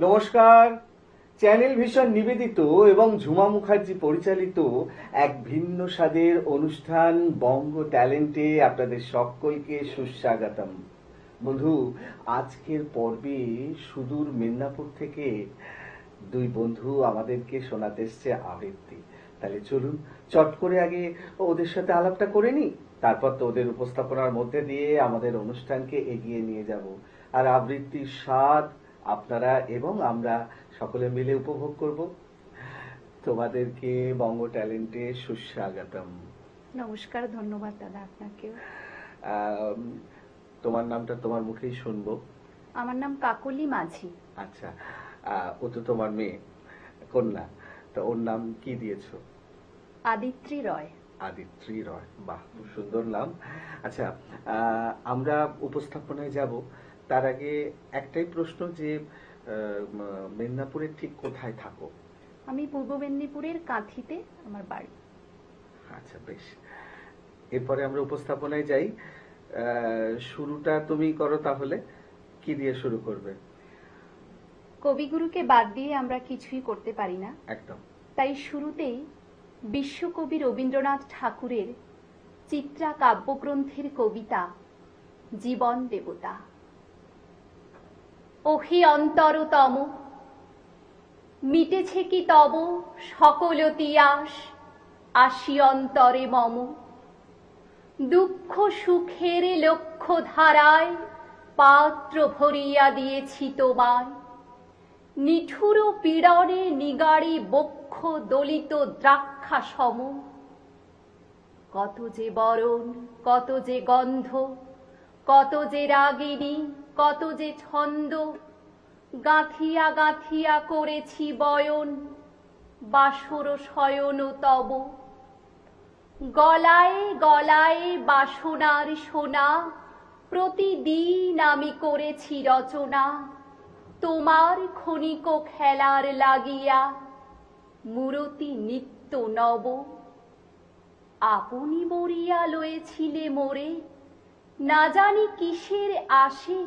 নমস্কার। Channel vision নিবেদিত এবং ঝুমা মুখার্জি পরিচালিত এক ভিন্ন স্বাদের অনুষ্ঠান বঙ্গ ট্যালেন্টে আপনাদের সকলকে সুস্বাগতম। বন্ধু, আজকের পর্বে সুদূর মেদিনীপুর থেকে দুই বন্ধু আমাদেরকে শোনাতে এসছে আবৃত্তি। তাহলে চলুন চট করে আগে ওদের সাথে আলাপটা করে নিই, তারপর তো ওদের উপস্থাপনার মধ্যে দিয়ে আমাদের অনুষ্ঠানকে এগিয়ে নিয়ে যাব। আর আবৃত্তির স্বাদ আপনারা এবং আমরা সকলে মিলে উপভোগ করব। তোমাদেরকে বঙ্গ ট্যালেন্টে সুস্বাগতম। নমস্কার, ধন্যবাদ দাদা আপনাকেও। আম, তোমার নামটা তোমার মুখেই শুনবো। আমার নাম কাকলি মাঝি। আচ্ছা, ও তো তোমার মেয়ে, কন্যা। তো ওর নাম কি দিয়েছো? আদিত্রি রয়। আদিত্রি রয়, বাহ, খুব সুন্দর নাম। আচ্ছা, আমরা উপস্থাপনায় যাব তার আগে একটাই প্রশ্ন যে মেদিনীপুরের ঠিক কোথায় থাকো? আমি পূর্ব মেদিনীপুরের কাঁথিতে আমার বাড়ি। আচ্ছা, বেশ। এরপরে আমরা উপস্থাপনায় যাই। শুরুটা তুমি করো তাহলে। কি দিয়ে শুরু করবে? কবিগুরুকে বাদ দিয়ে আমরা কিছুই করতে পারি না, একদম। তাই শুরুতেই বিশ্বকবি রবীন্দ্রনাথ ঠাকুরের চিত্রা কাব্যগ্রন্থের কবিতা জীবন দেবতা। ওহি অন্তরতম, মিটেছে কি তব সকল তিয়াস, আসি অন্তরে মম। দুঃখ সুখের লক্ষ্য ধারায় পাত্র ভরিয়া দিয়েছি তোমায়। নিঠুর পীড়নে নিগাড়ি বক্ষ দলিত দ্রাক্ষা সম। কত যে বরণ, কত যে গন্ধ, কত যে রাগিনী, কত যে ছন্দ, গাঁথিয়া গাঁথিয়া করেছি বয়ন, বাসর শয়ন তব। গলায় গলায় বাসনার সোনা, প্রতিদিন আমি করেছি রচনা, তোমার ক্ষণিক খেলার লাগিয়া, মূরতি নিত্য নব। আপনি বরিয়া লয়েছিলে মোরে, না জানি কিসের আশে,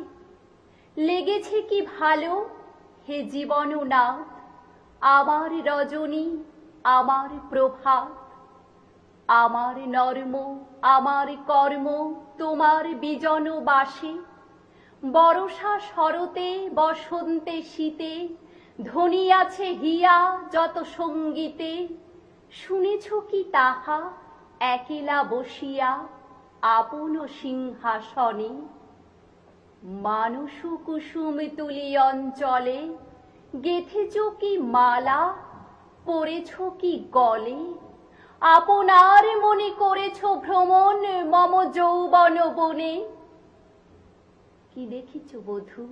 লেগেছে কি ভালো হে জীবননাথ, আমার রজনী, আমার প্রভাত। আমার নর্ম, আমার কর্ম তোমার বিজন বাসে, বরষা শরতে বসন্তে শীতে, ধ্বনিয়াছে হিয়া যত সঙ্গীতে। শুনেছ কি তাহা একেলা বসিয়া আপন সিংহাসনে? মানস কুসুম তুলি অঞ্চলে, গেথেছ কি মালা, পরেছ কি গলে? আপনার মনে করেছ ভ্রমণ মম যৌবন বনে। কি দেখিছ বধূ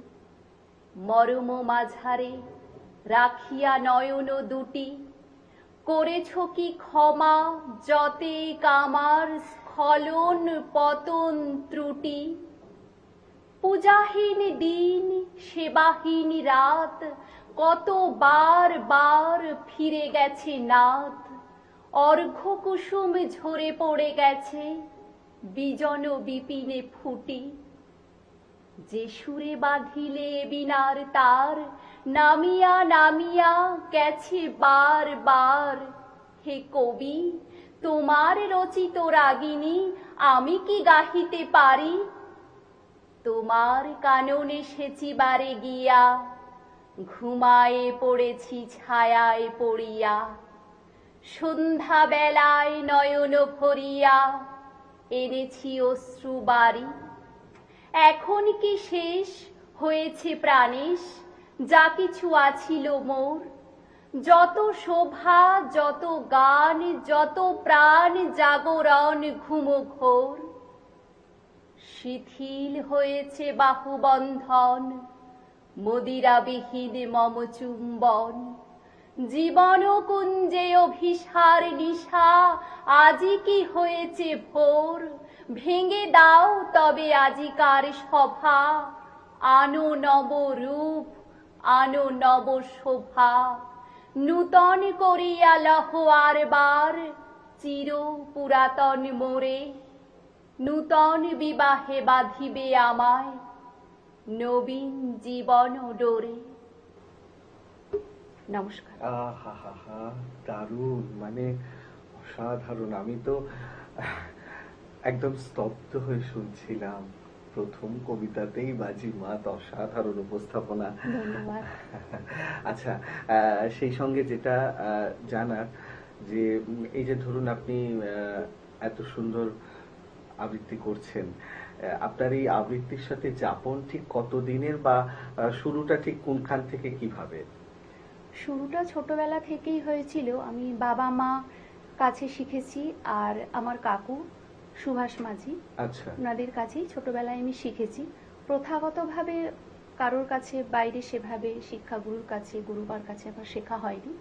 মরম মাঝারে রাখিয়া নয়ন দুটি? করেছ কি ক্ষমা যতে কামার স্খলন পতন ত্রুটি? পূজাহীন দিন, সেবাহীন রাত, কত বার বার ফিরে গেছে নাথ। অর্ঘ্য কুসুম ঝরে পড়ে গেছে বিজন বিপিনে ফুটি। যে সুরে বাঁধিলে বিনার তার, নামিয়া নামিয়া গেছে বার বার। হে কবি, তোমার রচিত রাগিনী আমি কি গাহিতে পারি? তোমার কাননে সেচিবারে গিয়া, ঘুমায়ে পড়েছি ছায়ায় পড়িয়া। সন্ধ্যা বেলায় নয়ন ভরিয়া এনেছি অশ্রু বাড়ি। এখন কি শেষ হয়েছে প্রাণেশ যা কিছু আছিল মোর? যত শোভা, যত গান, যত প্রাণ জাগরণ ঘুম ঘোর। শিথিল হয়েছে বাহুবন্ধন, মদিরাবিহীন মম চুম্বন। জীবন কুঞ্জে অভিসার নিশা, আজি কি হয়েছে ভোর। ভেঙে দাও তবে আজিকার সভা, আনো নব রূপ, আনো নব শোভা। নূতন করিয়া লহ আর বার, চির পুরাতন মোরে। নূতন বিবাহে বাঁধিবে আমায়, নবীন জীবন ডোরে। নমস্কার। আহা, দারুণ, মানে অসাধারণ। আমি তো একদম স্তব্ধ হয়ে শুনছিলাম। প্রথম কবিতাতেই বাজিমাত, অসাধারণ উপস্থাপনা। ধন্যবাদ। আচ্ছা, সেই সঙ্গে যেটা জানার যে এই যে ধরুন আপনি এত সুন্দর আবৃত্তি করছেন, আপনার এই আবৃত্তির সাথে যাপন ঠিক কতদিনের, বা শুরুটা ঠিক কোনখান থেকে কিভাবে? শুরুটা ছোটবেলা থেকেই হয়েছিল। আমি বাবা মা কাছে শিখেছি, আর আমার কাকু সুভাষ মাঝি, আচ্ছা, ওনাদের কাছেই ছোটবেলায় আমি শিখেছি। প্রথাগতভাবে কারোর কাছে বাইরে সেভাবে শিক্ষাগুরুর কাছে, গুরুবার কাছে আমার শেখা হয়নি।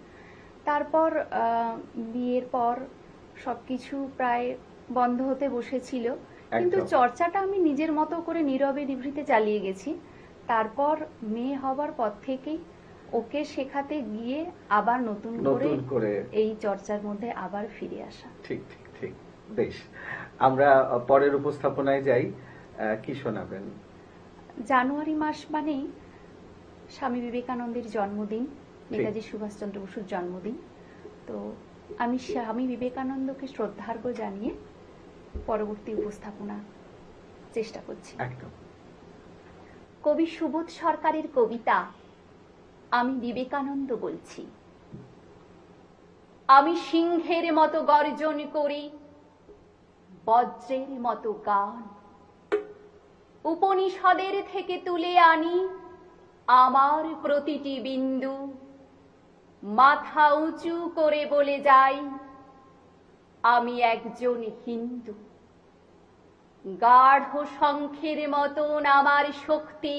তারপর বিয়ের পর সবকিছু প্রায় বন্ধ হতে বসেছিল, কিন্তু একদম। চর্চাটা আমি নিজের মতো করে নীরবে নিভৃতে চালিয়ে গেছি। তারপর মেয়ে হবার পর থেকেই ওকে শেখাতে গিয়ে আবার নতুন করে এই চর্চার মধ্যে আবার ফিরে আসা। ঠিক ঠিক ঠিক, বেশ। আমরা পরের উপস্থাপনায় যাই। কি শোনাবেন? জানুয়ারি মাস মানেই স্বামী বিবেকানন্দের জন্মদিন, নেতাজি সুভাষচন্দ্র বসুর জন্মদিন। তো আমি স্বামী বিবেকানন্দকে শ্রদ্ধার্ঘ্য জানিয়ে পরবর্তী উপস্থাপনা চেষ্টা করছি। একদম। কবি সুবোধ সরকারের কবিতা আমি বিবেকানন্দ বলছি। আমি সিংহের মতো গর্জন করি, বজ্রের মতো গান, উপনিষদের থেকে তুলে আনি আমার প্রতিটি বিন্দু, মাথা উঁচু করে বলে যাই আমি একজন হিন্দু। গাঢ় শঙ্খের মতন আমার শক্তি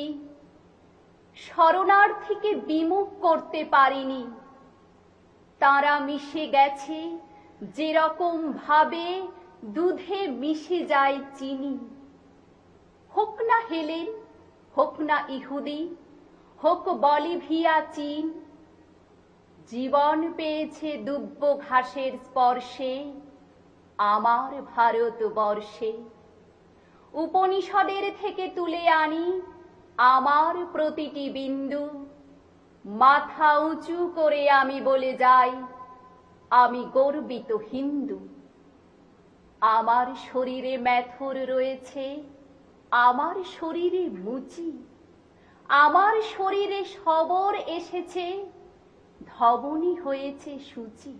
শরণার্থীকে বিমুখ করতে পারিনি। তারা মিশে গেছে যেরকম ভাবে দুধে মিশে যায় চিনি। হোক না হেলেন, হোক না ইহুদি, হোক বলিভিয়া চীন, জীবন পেয়েছে দুব্য ঘাসের স্পর্শে আমার ভারতবর্ষে। উপনিষদের থেকে তুলে আনি আমার প্রতিটি বিন্দু, মাথা উঁচু করে আমি বলে যাই আমি গর্বিত হিন্দু। আমার শরীরে মেথর রয়েছে, আমার শরীরে মুচি, আমার শরীরে সবর এসেছে, ধবনী হয়েছে সূচি।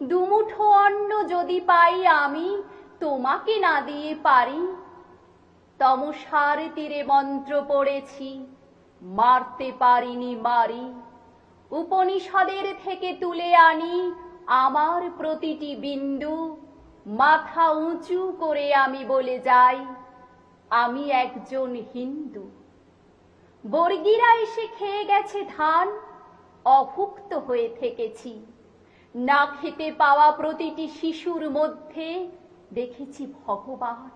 দুমুঠো অন্ন যদি পাই আমি তোমাকে না দিয়ে পারি, তমসার তীরে মন্ত্র পড়েছি, মারতে পারিনি মারি। উপনিষদের থেকে তুলে আনি আমার প্রতিটি বিন্দু, মাথা উঁচু করে আমি বলে যাই আমি একজন হিন্দু। বর্গীরা এসে খেয়ে গেছে ধান, অভুক্ত হয়ে থেকেছি। না খেতে পাওয়া প্রতিটি শিশুর মধ্যে দেখেছি ভগবান।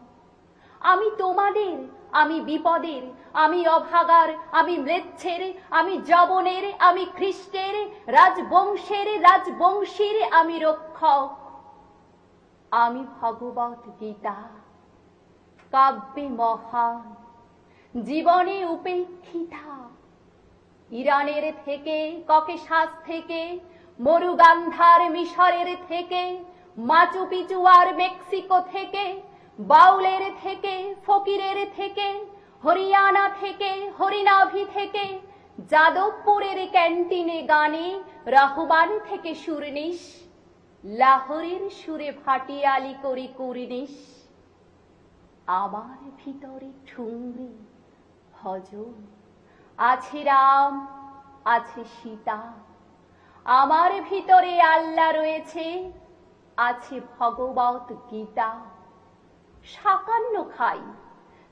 আমি তোমাদের, আমি বিপদের, আমি অভাগার, আমি ম্লেচ্ছের, আমি যবনের, আমি খ্রিস্টের, রাজবংশের, রাজবংশীর আমি রক্ষক। আমি ভগবত গীতা, কাব্যে মহান, জীবনে উপেক্ষিতা। ইরানের থেকে, ককেশাস থেকে, মরুগান্ধার মিশরের থেকে, মাচু পিচু আর মেক্সিকো থেকে, বাউলের থেকে, ফকিরের থেকে, হরিয়ানা থেকে, হরিনাভি থেকে, যাদবপুরের ক্যান্টিনে গানে রাহুবান থেকে সুরনিশ, লাহোরের সুরে ভাটিয়ালি করি কুর্নিশ। আমার ভিতরে ঠুংরি ভজন, আছে রাম, আছে সীতা। আমার ভিতরে আল্লাহ রয়েছে, আছে ভগবত গীতা। সাকান্ন খাই,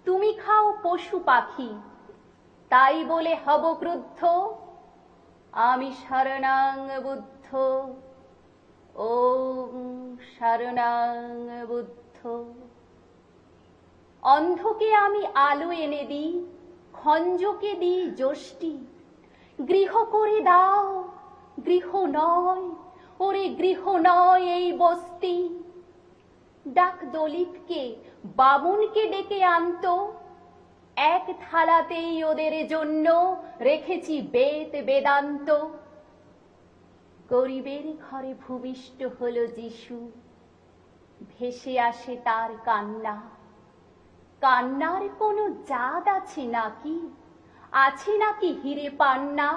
তুমি খাও পশু পাখি, তাই বলে হব ক্রুদ্ধ। আমি শরণাং বুদ্ধ, ওম শরণাং বুদ্ধ। অন্ধকে আমি আলো এনে দিই, খঞ্জকে দিই যষ্টি। গৃহ করে দাও, গৃহ নয়, ওরে গৃহ নয় এই বস্তি। ডাক দলিতকে, বামুনকে ডেকে আনতো, এক থালাতেই ওদের জন্য রেখেছি বেদ বেদান্ত। গরিবের ঘরে ভূমিষ্ঠ হলো যিশু, ভেসে আসে তার কান্না। কান্নার কোনো জাত আছে নাকি, আছে নাকি হিরে পান্না?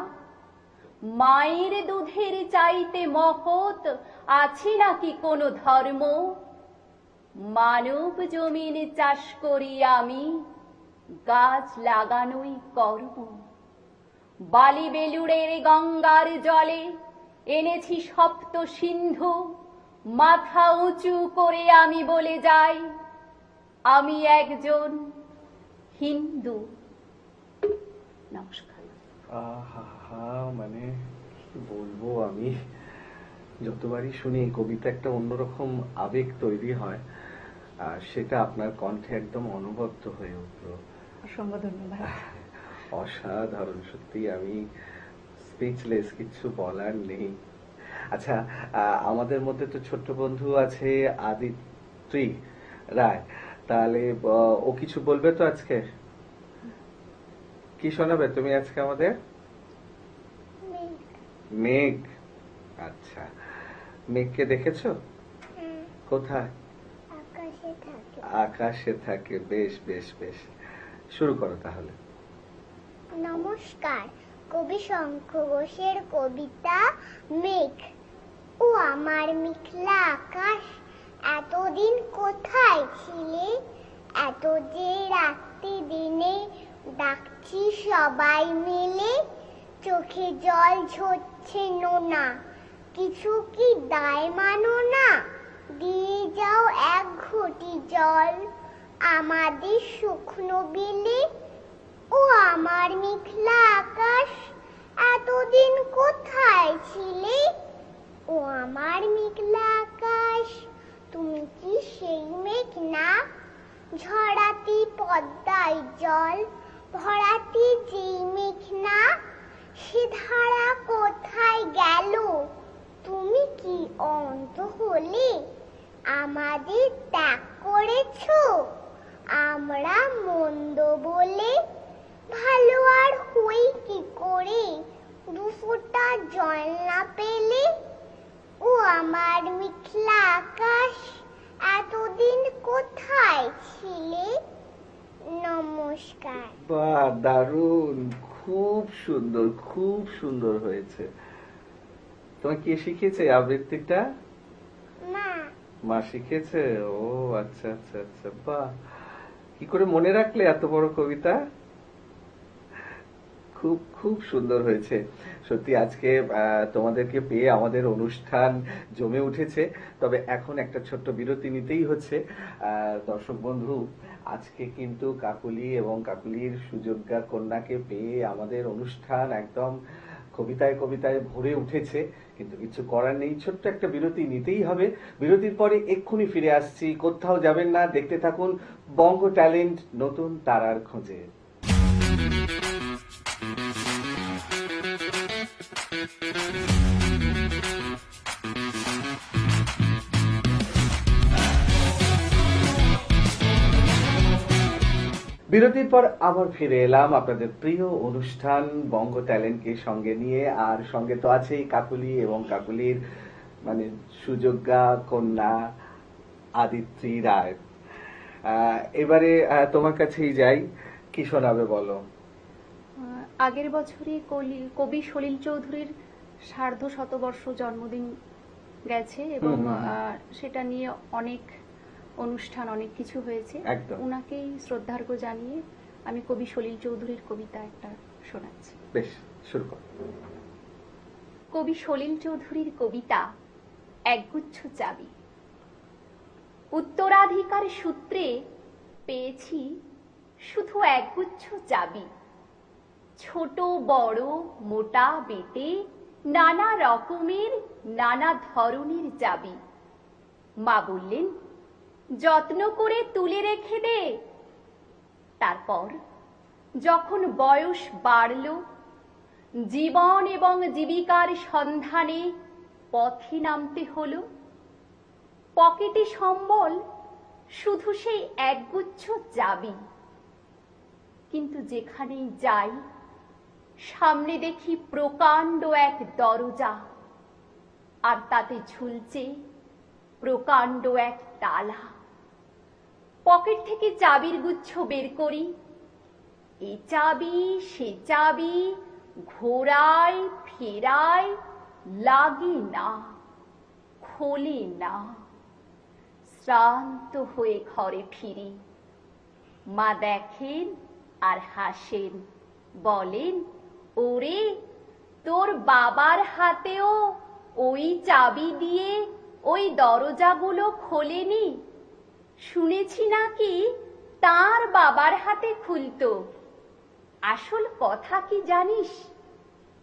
মায়ের দুধের চাইতে মহৎ আছে নাকি কোনো ধর্ম? মানব জমিন চাষ করি আমি, গাছ লাগানোই কর্ম। বালি বেলুড়ের গঙ্গার জলে এনেছি সপ্ত সিন্ধু, মাথা উঁচু করে আমি বলে যাই, আমি একজন হিন্দু। নমস্কার। আহা, মানে কি বলবো আমি, যতবারই শুনি এই কবিতা একটা অন্যরকম আবেগ তৈরি হয়, আর সেটা আপনার কণ্ঠে একদম অনবদ্য হয়ে উঠলো। অসংখ্য ধন্যবাদ। অসাধারণ, সত্যি আমি স্পিচলেস, কিছু বলার নেই। আচ্ছা, আমাদের মধ্যে তো ছোট্ট বন্ধু আছে আদিত্রি রায়, তাহলে ও কিছু বলবে তো আজকে? কি শোনাবে তুমি আজকে আমাদের? মেঘ। আচ্ছা, মেঘকে দেখেছো? কোথায়? আকাশে থাকে। বেশ বেশ বেশ, শুরু করো তাহলে। নমস্কার, কবি শঙ্খ ঘোষের কবিতা মেঘ। ও আমার মেঘলা আকাশ, এতদিন কোথায় ছিলে? এত যে রাত্রি দিনে ডাকছি সবাই মিলে, চোখে জল ঝরছে নোনা, কিছু কি দায় মানো না? দিয়ে যাও এক ঘটি জল আমাদের শুকনো বিলে। ও আমার মেঘলা আকাশ, এতদিন কোথায় ছিলে? ও আমার মেঘলা আকাশ, তুমি কি সেই মেঘ না? ঝরাতি পদ্মায় জল ভরাতি যেই মেঘ না? সে ধারা কোথায় গেল? তুমি কি অন্ত হলে? আমাদের ত্যাগ করেছো আমরা মন্দ বলে? ভালো আর হই কি করে দুফোঁটা জল না পেলে? ও আমার মেঘলা আকাশ, এতদিন কোথায় ছিলে? নমস্কার। বাহ, দারুণ, খুব সুন্দর, খুব সুন্দর হয়েছে। তোমার কে শিখিয়েছে আবৃত্তিটা? মা। মা শিখেছে? ও আচ্ছা আচ্ছা আচ্ছা, বাহ, কি করে মনে রাখলে এত বড় কবিতা? খুব খুব সুন্দর হয়েছে সত্যি। আজকে তোমাদেরকে পেয়ে আমাদের অনুষ্ঠান জমে উঠেছে। তবে এখন একটা ছোট্ট বিরতি নিতেই হচ্ছে। দর্শক বন্ধু, আজকে কিন্তু কাকুলি এবং কাকুলির সুযোগ্যা কন্যাকে পেয়ে আমাদের অনুষ্ঠান একদম কবিতায় কবিতায় ভরে উঠেছে, কিন্তু কিছু করার নেই, ছোট্ট একটা বিরতি নিতেই হবে। বিরতির পরে এক্ষুনি ফিরে আসছি, কোথাও যাবেন না, দেখতে থাকুন বঙ্গ ট্যালেন্ট নতুন তারার খোঁজে। বিরতির পর আবার ফিরে এলাম আপনাদের প্রিয় অনুষ্ঠান বঙ্গ ট্যালেন্টকে সঙ্গে নিয়ে। আর সঙ্গে তো আছেই কাকুলি এবং কাকুলির মানে সুযোগ্যা কন্যা আদিত্রি রায়। এবারে তোমার কাছেই যাই, কি শোনাবে বলো? আগের বছরই কবি সলিল চৌধুরীর সার্ধ শতবর্ষ জন্মদিন গেছে এবং সেটা নিয়ে অনেক অনুষ্ঠান, অনেক কিছু হয়েছে। উনাকেই শ্রদ্ধার্ঘ্য জানিয়ে আমি কবি সলিল চৌধুরীর কবিতা একটা শোনাচ্ছি। বেশ, শুরু কর। কবি সলিল চৌধুরীর কবিতা একগুচ্ছ চাবি। উত্তরাধিকার সূত্রে পেয়েছি শুধু একগুচ্ছ চাবি, ছোট বড় মোটা বেটে নানা রকমের নানা ধরনের চাবি। মা বললেন, যত্ন করে তুলে রেখে দে। তারপর যখন বয়স বাড়ল, জীবন এবং জীবিকার সন্ধানে পথে নামতে হলো, পকেটে সম্বল শুধু সেই একগুচ্ছ চাবি। কিন্তু যেখানেই যাই সামনে দেখি প্রকাণ্ড এক দরজা, আর তাতে ঝুলছে প্রকাণ্ড এক তালা। পকেট থেকে চাবির গুচ্ছ বের করি, এ চাবি সে চাবি, ঘোরায় ফেরায়, লাগে না, খোলে না। শ্রান্ত হয়ে ঘরে ফিরি। মা দেখেন আর হাসেন, বলেন, ওরে তোর বাবার হাতেও ওই চাবি দিয়ে ওই দরজাগুলো খোলেনি? শুনেছি নাকি তার বাবার হাতে খুলতো। আসল কথা কি জানিস?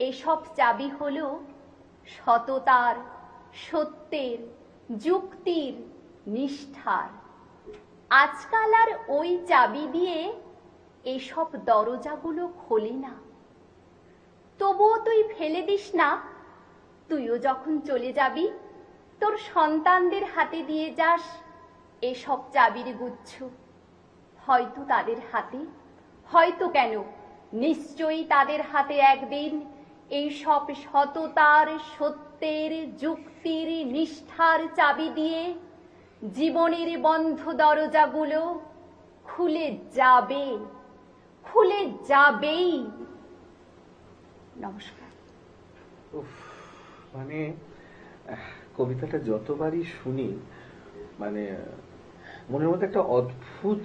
এসব চাবি হলো সততার, সত্যের, যুক্তির, নিষ্ঠার। আজকাল আর ওই চাবি দিয়ে এসব দরজাগুলো খোলে না। তবুও তুই ফেলে দিস না। তুইও যখন চলে যাবি তোর সন্তানদের হাতে দিয়ে যাস এসব চাবির গুচ্ছ। হয়তো তাদের হাতে, হয়তো কেন, নিশ্চয়ই তাদের হাতে একদিন এই সব সততার, সত্যের, যুক্তির, নিষ্ঠার চাবি দিয়ে জীবনের বন্ধ দরজাগুলো খুলে যাবে, খুলে যাবেই। নমস্কার। উফ, মানে কবিতাটা যতবারই শুনি মানে মনের মধ্যে একটা অদ্ভুত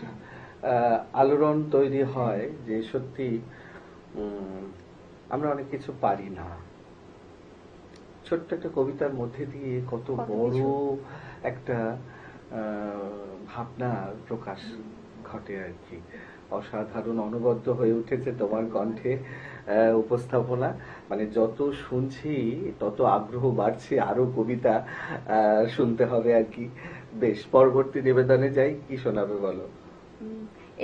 আলোড়ন তৈরি হয় যে সত্যি আমরা অনেক কিছু পারি না। ছোট্ট একটা কবিতার মধ্যে দিয়ে কত বড় একটা ভাবনার প্রকাশ ঘটে আর কি। অসাধারণ, অনবদ্য হয়ে উঠেছে তোমার কণ্ঠে উপস্থাপনা। মানে যত শুনছি তত আগ্রহ বাড়ছে, আরো কবিতা শুনতে হবে আর কি। বেশ, পরবর্তী নিবেদনে যাই, কি শোনাবে বলো?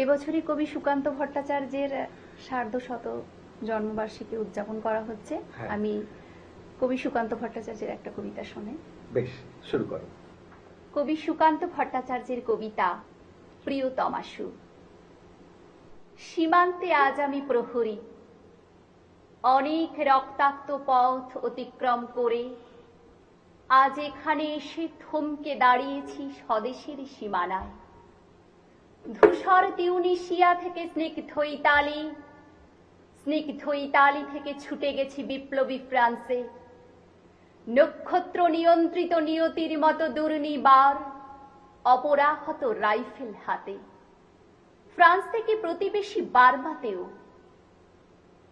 এবছরই কবি সুকান্ত ভট্টাচার্যের সার্ধশত জন্মবার্ষিকী উদযাপন করা হচ্ছে। হ্যাঁ। আমি কবি সুকান্ত ভট্টাচার্যের একটা কবিতা শোনাই। বেশ, শুরু করো। কবি সুকান্ত ভট্টাচার্যের কবিতা প্রিয়তমাশু। সীমান্তে আজ আমি প্রহরী, অনেক রক্তাক্ত পথ অতিক্রম করে আজ এখানে এসে থমকে দাঁড়িয়েছি স্বদেশের সীমানায়। ধূসর তিউনিসিয়া থেকে স্নিগ্ধ ইতালি, স্নিগ্ধ ইতালি থেকে ছুটে গেছি বিপ্লবী ফ্রান্সে। নক্ষত্র নিয়ন্ত্রিত নিয়তির মতো দুর্নিবার অপরাহত রাইফেল হাতে। ফ্রান্স থেকে প্রতিবেশী বার্মাতেও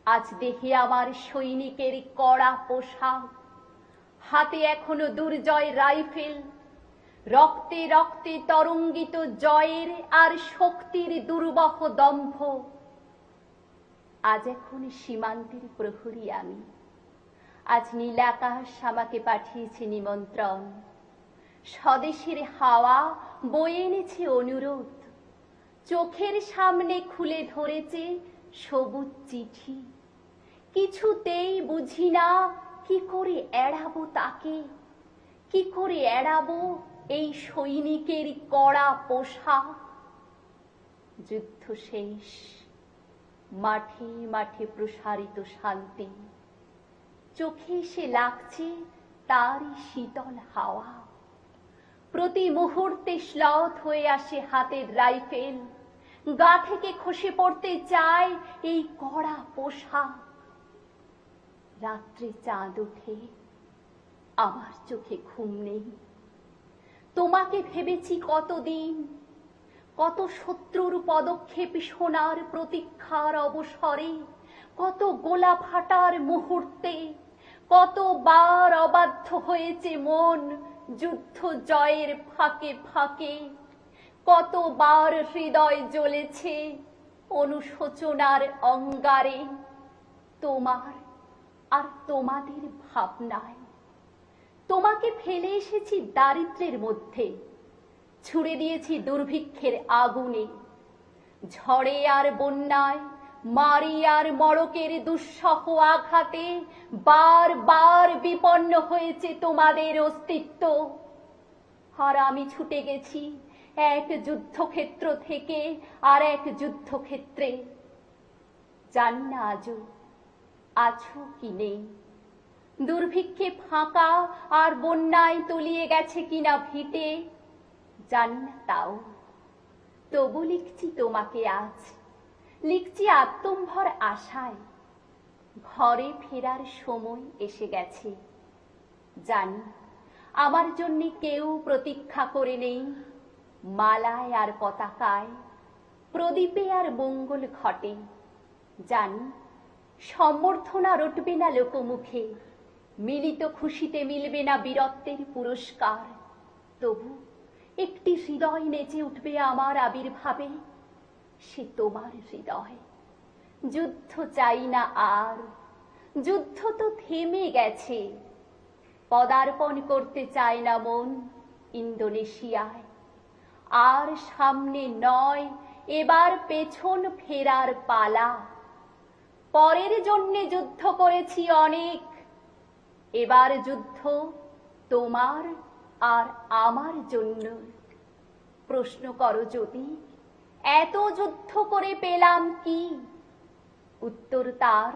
আজ দেহে আমার সৈনিকের কড়া পোশাক, হাতে এখনো দুর্জয় রাইফেল, রক্তে রক্তে তরঙ্গিত জয়ের আর শক্তির দুর্বহ দম্ভ। আজ এখন সীমান্তের প্রহরী আমি। আজ নীলাকাশ আমাকে পাঠিয়েছে নিমন্ত্রণ, স্বদেশের হাওয়া বয়ে এনেছে অনুরোধ, চোখের সামনে খুলে ধরেছে সবুজ চিঠি। কিছুতেই বুঝি না কি করে এড়াবো তাকে, কি করে এড়াবো এই সৈনিকের কড়া পোশাক। যুদ্ধ শেষ, মাঠে মাঠে প্রসারিত শান্তি, চোখে এসে লাগছে তারই শীতল হাওয়া। প্রতি মুহূর্তে শ্লথ হয়ে আসে হাতের রাইফেল, গা থেকে খসে পড়তে চায় এই কড়া পোশাক। রাত্রে চাঁদ ওঠে, আমার চোখে ঘুম নেই। তোমাকে ভেবেছি কতদিন, কত শত্রুর পদক্ষেপ সোনার প্রতীক্ষার অবসরে, কত গোলা ফাটার মুহূর্তে, কতবার অবাধ্য হয়েছে মন যুদ্ধ জয়ের ফাঁকে ফাঁকে, কতবার হৃদয় জ্বলেছে অনুশোচনার অঙ্গারে তোমার আর তোমাদের ভাবনায়। তোমাকে ফেলে এসেছি দারিদ্র্যের মধ্যে, ছুড়ে দিয়েছি দুর্ভিক্ষের আগুনে। ঝড়ে আর বন্যায়, মারি আর মড়কের দুঃসহ আঘাতে বার বার বিপন্ন হয়েছে তোমাদের অস্তিত্ব। আর আমি ছুটে গেছি এক যুদ্ধক্ষেত্র থেকে আর এক যুদ্ধক্ষেত্রে। জানি না আজও আছো কি নেই, দুর্ভিক্ষে ফাঁকা আর বন্যায় তলিয়ে গেছে কিনা ভিটে জানি না, তাও তবু লিখছি তোমাকে আজ, লিখছি আত্মম্ভর আশায়। ঘরে ফেরার সময় এসে গেছে, জানি আমার জন্য কেউ প্রতীক্ষা করে নেই। মালায় আর পতাকায়, প্রদীপে আর মঙ্গল ঘটে, জানি সম্বর্ধনা রটবে না লোকমুখে, মিলিত খুশিতে মিলবে না বীরত্বের পুরস্কার। তবু একটি হৃদয় নেচে উঠবে আমার আবির্ভাবে, সে তোমার হৃদয়। যুদ্ধ চাই না আর, যুদ্ধ তো থেমে গেছে। পদার্পণ করতে চায় না মন ইন্দোনেশিয়ায়, আর সামনে নয় এবার পেছন ফেরার পালা। পরের জন্যে যুদ্ধ করেছি অনেক, এবার যুদ্ধ তোমার আর আমার জন্য। প্রশ্ন করো যদি এত যুদ্ধ করে পেলাম কি, উত্তর তার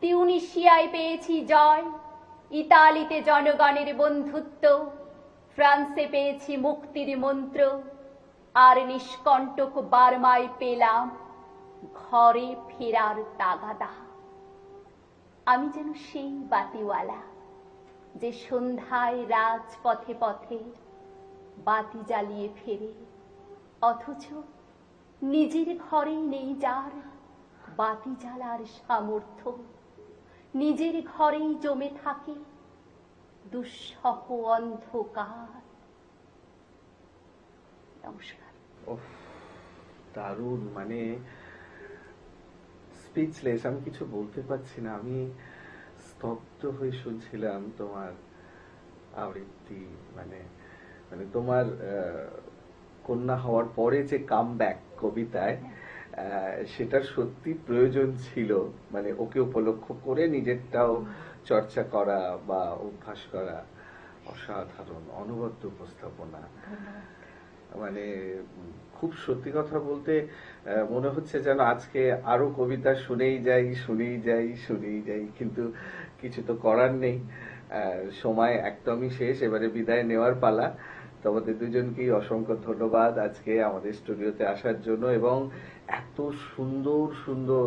তিউনিসিয়ায় পেয়েছি জয়, ইতালিতে জনগণের বন্ধুত্ব, ফ্রান্সে পেয়েছি মুক্তির মন্ত্র, আর নিষ্কণ্টক বার্মায় পেলাম ঘরে ফেরার তাগাদা। আমি যেন সেই বাতিওয়ালা, যে সন্ধ্যায় রাজপথে পথে বাতি জ্বালিয়ে ফেরে, অথচ নিজের ঘরেই নেই যার বাতি জ্বালার সামর্থ্য। নিজের ঘরেই জমে থাকে দুঃসহ অন্ধকার। নমস্কার। ওফ, দারুণ, মানে স্পিচলেস, আমি কিছু বলতে পারছি না। আমি স্তব্ধ হয়ে শুনছিলাম তোমার আবৃত্তি। মানে মানে তোমার কন্যা হওয়ার পরে যে কামব্যাক কবিতায়, সেটার সত্যি প্রয়োজন ছিল। মানে ওকে উপলক্ষ করে নিজেরটাও চর্চা করা বা অভ্যাস করা। অসাধারণ, অনবদ্য উপস্থাপনা। মানে খুব সত্যি কথা বলতে মনে হচ্ছে যেন আজকে আরো কবিতা শুনেই যাই, কিন্তু কিছু তো করার নেই। সময় একদমই শেষ, এবারে বিদায় নেওয়ার পালা। তোমাদের দুজনকেই অসংখ্য ধন্যবাদ আজকে আমাদের স্টুডিওতে আসার জন্য এবং এত সুন্দর সুন্দর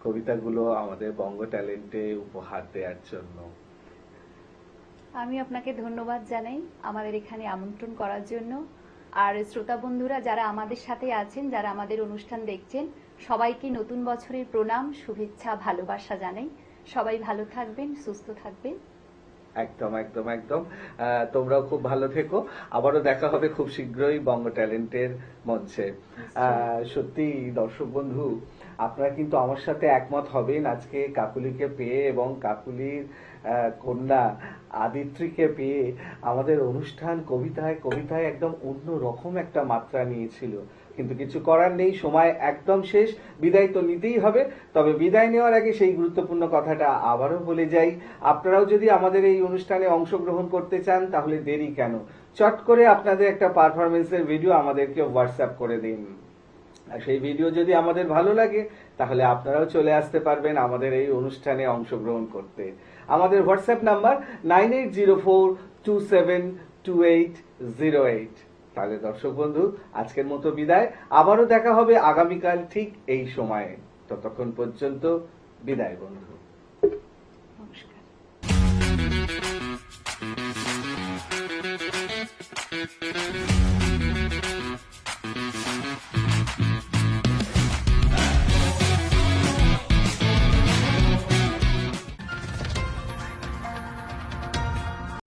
কবিতাগুলো আমাদের বঙ্গ ট্যালেন্টে উপহার দেওয়ার জন্য। আমি আপনাকে ধন্যবাদ জানাই আমাদের এখানে আমন্ত্রণ করার জন্য। আর শ্রোতা বন্ধুরা যারা আমাদের সাথে আছেন, যারা আমাদের অনুষ্ঠান দেখছেন, সবাইকে নতুন বছরের প্রণাম, শুভেচ্ছা, ভালোবাসা জানাই। সবাই ভালো থাকবেন, সুস্থ থাকবেন। একদম একদম একদম। তোমরাও খুব ভালো থেকো। আবারও দেখা হবে খুব শীঘ্রই বঙ্গ ট্যালেন্টের মঞ্চে। সত্যি দর্শক বন্ধু, আপনারা কিন্তু আমার সাথে একমত হবেন আজকে কাকুলিকে পেয়ে এবং কাকুলির কন্যা আদিত্রীকে পেয়ে। আমাদের অনুষ্ঠান কবিতায় কবিতায় একদম অন্য রকম একটা মাত্রা নিয়েছিল, কিন্তু কিছু করার নেই, সময় একদম শেষ, বিদায় তো নিতেই হবে। তবে বিদায় নেওয়ার আগে সেই গুরুত্বপূর্ণ কথাটা আবারও বলে যাই, আপনারাও যদি আমাদের এই অনুষ্ঠানে অংশগ্রহণ করতে চান তাহলে দেরি কেন, চট করে আপনাদের একটা পারফরমেন্সের ভিডিও আমাদেরকে হোয়াটসঅ্যাপ করে দিন। আর সেই ভিডিও যদি আমাদের ভালো লাগে তাহলে আপনারাও চলে আসতে পারবেন আমাদের এই অনুষ্ঠানে অংশগ্রহণ করতে। আমাদের হোয়াটসঅ্যাপ নাম্বার 9804272808। তাহলে দর্শক বন্ধু, আজকের মতো বিদায়। আবারও দেখা হবে আগামীকাল ঠিক এই সময়ে। ততক্ষণ পর্যন্ত বিদায় বন্ধু। নমস্কার।